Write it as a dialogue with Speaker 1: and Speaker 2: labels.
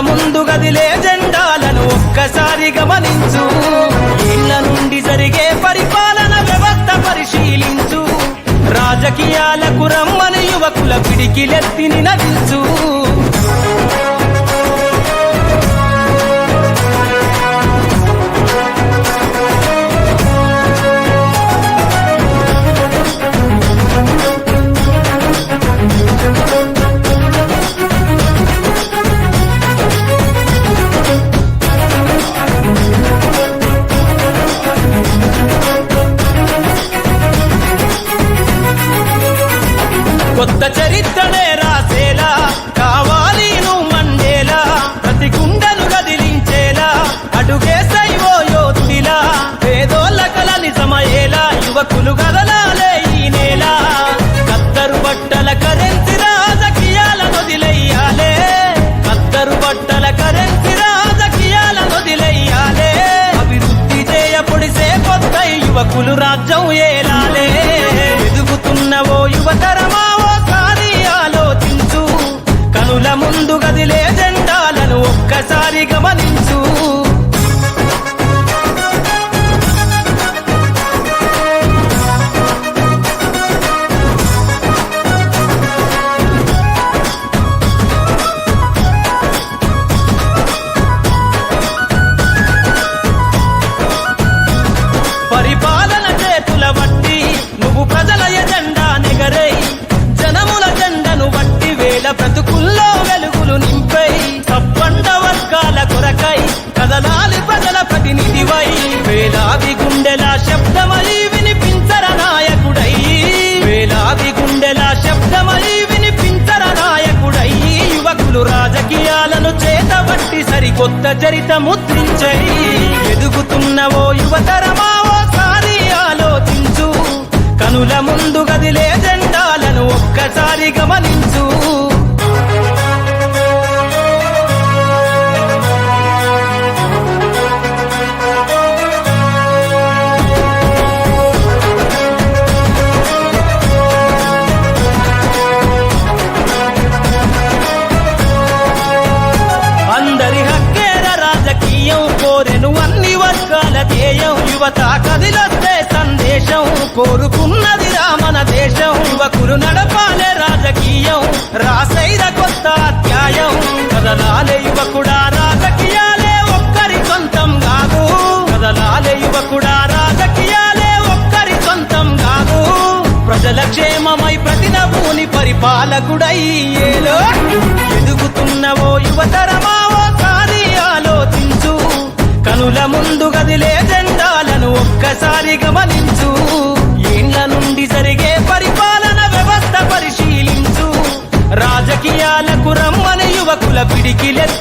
Speaker 1: ముందు గదిలే జెండాలను ఒక్కసారి గమనించు. ఇళ్ల నుండి జరిగే పరిపాలన వ్యవస్థ పరిశీలించు. రాజకీయాలకు రమ్మని యువకుల పిడికిలెత్తి నినదించు. కొత్త చరిత్రనే రాసేలా కావాలి నువ్వు మండేలా. ప్రతి గుండెను గదిలించేలా అడుగేసై ఓ యోధుడిలా. పేదోళ్ళ కల నిజమయ్యేలా యువకులు గదలాలే ఈ నేల. కత్తరు బట్టల కరెన్సీ రాజకీయాల నొదిలెయ్యాలే. కత్తరు బట్టల కరెన్సీ రాజకీయాల నొదిలెయ్యాలే. అభివృద్ధి చేయపొడిసే కొత్త యువకులు రాజ్యం ఏలాలే. ఎదుగుతున్న ఓ యువతరమా కనుల ముందు గదిలే జెండాలను ఒక్కసారి గమనించు. పరిపాలన చేతుల బట్టి నువ్వు ప్రజల ఎజెండా నెగరై. జనముల జెండను బట్టి వేల బ్రతుకుల్లో వెలుగులు నింపై. సబ్బండ వర్గాల కొరకై కదలాలి ప్రజల ప్రతినిధివై. వేలాది గుండెల శబ్దమై వినిపించర నాయకుడై. వేలాది గుండెల శబ్దమై వినిపించర నాయకుడై. యువకులు రాజకీయాలను చేతబట్టి సరికొత్త చరిత ముద్రించై. ఎదుగుతున్న ఓ యువతరమా ఓసారి ఆలోచించు. కనుల ముందు గదిలే జెండాలను ఒక్కసారి గమనించు. అందరి హక్కేర రాజకీయం కోరెను అన్ని వర్గాల ధ్యేయం. యువత కదిలొస్తే సందేశం కోరుకున్నది రామన దేశం. యువకులు నడపాలే రాజకీయం రాసైర కొత్త అధ్యాయం. కదలాలే యువకుడా రాజకీయాలే ఒక్కరి సొంతం కాదు. కదలాలే యువకుడా రాజకీయాలే ఒక్కరి సొంతం కాదు. ప్రజల క్షేమమై ప్రతి నవ్వుని పరిపాలకుడై ఏలో. ఎదుగుతున్న ఓ యువతరమా ఓసారి ఆలోచించు. కనుల ముందు గదిలే జెండాలను ఒక్కసారి గమనించు. ఇండ్ల నుండి జరిగే పరిపాలన వ్యవస్థ పరిశీలించు. రాజకీయాలకు రమ్మని యువకుల పిడికిలెత్తి